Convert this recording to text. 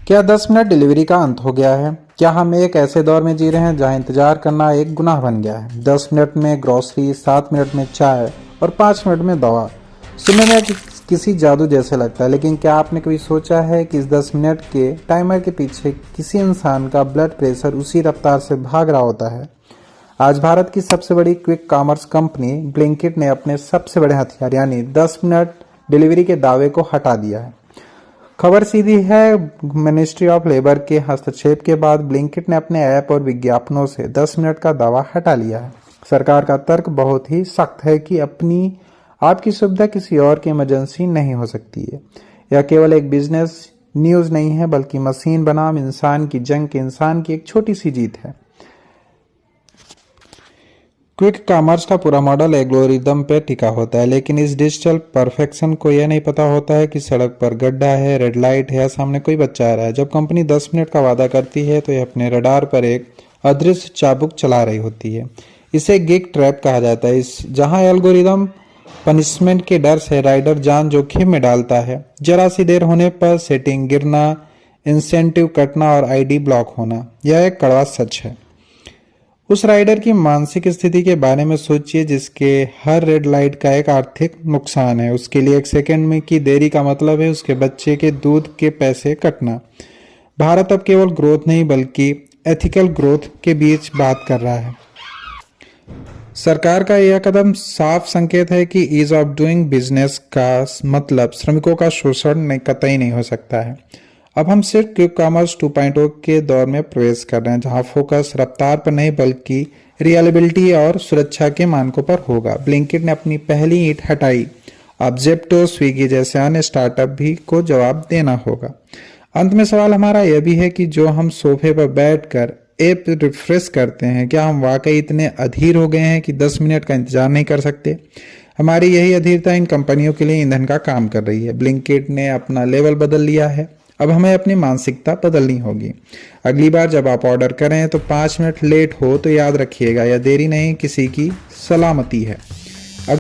क्या 10 minute delivery का अंत हो गया है? क्या हम एक ऐसे दौर में जी रहे हैं जहां इंतजार करना एक गुनाह बन गया है? 10 मिनट में ग्रोसरी, 7 मिनट में चाय और 5 मिनट में दवा। सुनने में किसी जादू जैसे लगता है, लेकिन क्या आपने कभी सोचा है कि इस 10 मिनट के टाइमर के पीछे किसी इंसान का ब्लड प्रेशर उसी रफ्तार से भाग रहा होता है? आज भारत की सबसे बड़ी क्विक कॉमर्स कंपनी ब्लिंकिट ने अपने सबसे बड़े हथियार यानी 10 मिनट डिलीवरी के दावे को हटा दिया है। खबर सीधी है, मिनिस्ट्री ऑफ लेबर के हस्तक्षेप के बाद ब्लिंकिट ने अपने ऐप और विज्ञापनों से 10 मिनट का दावा हटा लिया है। सरकार का तर्क बहुत ही सख्त है कि आपकी सुविधा किसी और की इमरजेंसी नहीं हो सकती है। यह केवल एक बिजनेस न्यूज़ नहीं है, बल्कि मशीन बनाम इंसान की जंग के इंसान की एक छोटी सी जीत है। क्विक कॉमर्स का पूरा मॉडल एल्गोरिदम पे टिका होता है, लेकिन इस डिजिटल परफेक्शन को यह नहीं पता होता है कि सड़क पर गड्ढा है, रेड लाइट है या सामने कोई बच्चा आ रहा है। जब कंपनी 10 मिनट का वादा करती है तो यह अपने रडार पर एक अदृश्य चाबुक चला रही होती है। इसे गिग ट्रैप कहा जाता है, जहां एल्गोरिदम पनिशमेंट के डर से राइडर जान जोखिम में डालता है। जरा सी देर होने पर सेटिंग गिरना, इंसेंटिव कटना और आईडी ब्लॉक होना, यह एक कड़वा सच है। उस राइडर की मानसिक स्थिति के बारे में सोचिए, जिसके हर रेड लाइट का एक आर्थिक नुकसान है। उसके लिए 1 सेकंड में की देरी का मतलब है उसके बच्चे के दूध के पैसे कटना। भारत अब केवल ग्रोथ नहीं बल्कि एथिकल ग्रोथ के बीच बात कर रहा है। सरकार का यह कदम साफ संकेत है कि ईज ऑफ डूइंग बिजनेस का मतलब श्रमिकों का शोषण कतई नहीं हो सकता है। अब हम सिर्फ क्विक कॉमर्स 2.0 के दौर में प्रवेश कर रहे हैं, जहां फोकस रफ्तार पर नहीं बल्कि रिलायबिलिटी और सुरक्षा के मानकों पर होगा। ब्लिंकिट ने अपनी पहली ईंट हटाई, अब जेप्टो, स्विगी जैसे अन्य स्टार्टअप भी को जवाब देना होगा। अंत में सवाल हमारा यह भी है कि जो हम सोफे पर बैठकर ऐप रिफ्रेश करते हैं, क्या हम वाकई इतने अधीर हो गए हैं कि 10 मिनट का इंतजार नहीं कर सकते? हमारी यही अधीरता इन कंपनियों के लिए ईंधन का काम कर रही है। ब्लिंकिट ने अपना लेवल बदल लिया है, अब हमें अपनी मानसिकता बदलनी होगी। अगली बार जब आप ऑर्डर करें तो 5 मिनट लेट हो तो याद रखिएगा, यह देरी नहीं किसी की सलामती है।